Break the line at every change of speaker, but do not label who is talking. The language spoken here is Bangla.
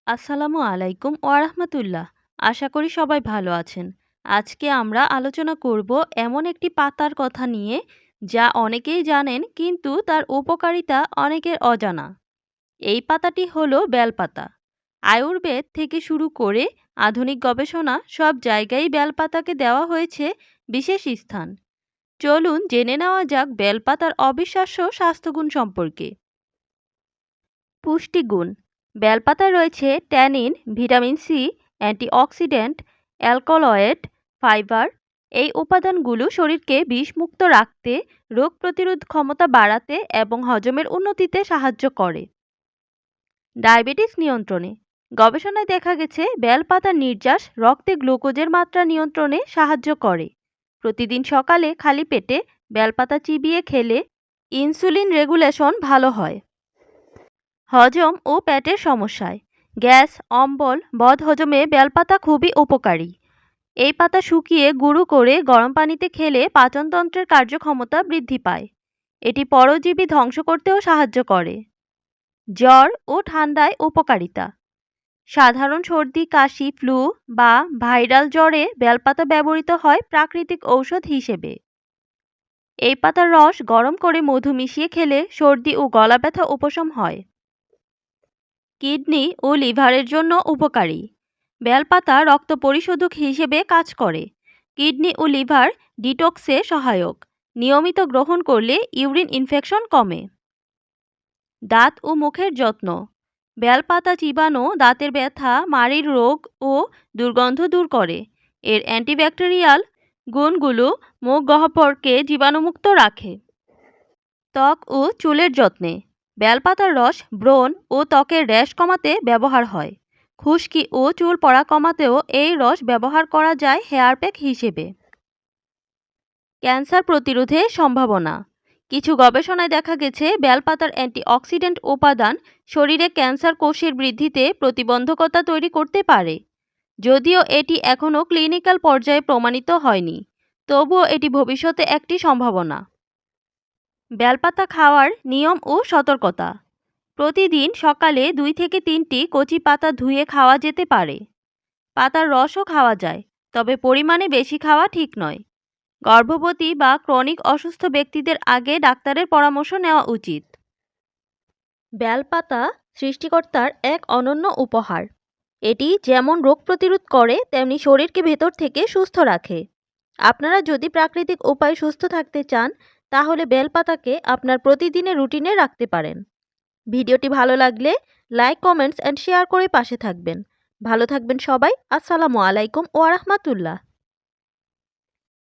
আসসালামু আলাইকুম ওয়ারাহমাতুল্লাহ। আশা করি সবাই ভালো আছেন। আজকে আমরা আলোচনা করব এমন একটি পাতার কথা নিয়ে যা অনেকেই জানেন কিন্তু তার উপকারিতা অনেকের অজানা। এই পাতাটি হলো বেলপাতা। আয়ুর্বেদ থেকে শুরু করে আধুনিক গবেষণা সব জায়গায় বেলপাতাকে দেওয়া হয়েছে বিশেষ স্থান। চলুন জেনে নেওয়া যাক বেলপাতার অবিশ্বাস্য স্বাস্থ্যগুণ সম্পর্কে। পুষ্টিগুণ। বেলপাতায় রয়েছে tannin, vitamin C, antioxidant, alkaloid, fibre. এই উপাদানগুলো শরীরকে বিষমুক্ত রাখতে, রোগ প্রতিরোধ ক্ষমতা বাড়াতে এবং হজমের উন্নতিতে সাহায্য করে। ডায়াবেটিস নিয়ন্ত্রণে। গবেষণায় দেখা গেছে বেলপাতার নির্যাস রক্তে গ্লুকোজের মাত্রা নিয়ন্ত্রণে সাহায্য করে। প্রতিদিন সকালে খালি পেটে বেলপাতা চিবিয়ে খেলে ইনসুলিন রেগুলেশন ভালো হয়। হজম ও পেটের সমস্যায় গ্যাস, অম্বল, বদহজমে বেলপাতা খুবই উপকারী। এই পাতা শুকিয়ে গুঁড়ো করে গরম পানিতে খেলে পাচনতন্ত্রের কার্যক্ষমতা বৃদ্ধি পায়। এটি পরজীবী ধ্বংস করতেও সাহায্য করে। জ্বর ও ঠান্ডায় উপকারিতা। সাধারণ সর্দি, কাশি, ফ্লু বা ভাইরাল জ্বরে বেলপাতা ব্যবহৃত হয় প্রাকৃতিক ঔষধ হিসেবে। এই পাতার রস গরম করে মধু মিশিয়ে খেলে সর্দি ও গলা ব্যথা উপশম হয়। কিডনি ও লিভারের জন্য উপকারী। বেলপাতা রক্ত পরিশোধক হিসেবে কাজ করে। কিডনি ও লিভার ডিটক্সে সহায়ক। নিয়মিত গ্রহণ করলে ইউরিন ইনফেকশন কমে। দাঁত ও মুখের যত্ন। বেলপাতা চিবানো দাঁতের ব্যথা, মাড়ির রোগ ও দুর্গন্ধ দূর করে। এর অ্যান্টিব্যাকটেরিয়াল গুণগুলো মুখ গহ্বরকে জীবাণুমুক্ত রাখে। ত্বক ও চুলের যত্নে বেলপাতার রস ব্রণ ও ত্বকের র্যাশ কমাতে ব্যবহার হয়। খুশকি ও চুল পড়া কমাতেও এই রস ব্যবহার করা যায় হেয়ার প্যাক হিসেবে। ক্যান্সার প্রতিরোধে সম্ভাবনা। কিছু গবেষণায় দেখা গেছে বেলপাতার অ্যান্টিঅক্সিডেন্ট উপাদান শরীরে ক্যান্সার কোষের বৃদ্ধিতে প্রতিবন্ধকতা তৈরি করতে পারে। যদিও এটি এখনও ক্লিনিক্যাল পর্যায়ে প্রমাণিত হয়নি, তবুও এটি ভবিষ্যতে একটি সম্ভাবনা। বেলপাতা খাওয়ার নিয়ম ও সতর্কতা। প্রতিদিন সকালে 2 থেকে 3টি কচি পাতা ধুয়ে খাওয়া যেতে পারে। পাতার রসও খাওয়া যায়, তবে পরিমাণে বেশি খাওয়া ঠিক নয়। গর্ভবতী বা ক্রনিক অসুস্থ ব্যক্তিদের আগে ডাক্তারের পরামর্শ নেওয়া উচিত। বেলপাতা সৃষ্টিকর্তার এক অনন্য উপহার। এটি যেমন রোগ প্রতিরোধ করে তেমনি শরীরকে ভেতর থেকে সুস্থ রাখে। আপনারা যদি প্রাকৃতিক উপায়ে সুস্থ থাকতে চান তাহলে বেলপাতাকে আপনার প্রতিদিনের রুটিনে রাখতে পারেন। ভিডিওটি ভালো লাগলে লাইক, কমেন্টস অ্যান্ড শেয়ার করে পাশে থাকবেন। ভালো থাকবেন সবাই। আসসালামু আলাইকুম ওয়া রাহমাতুল্লাহ।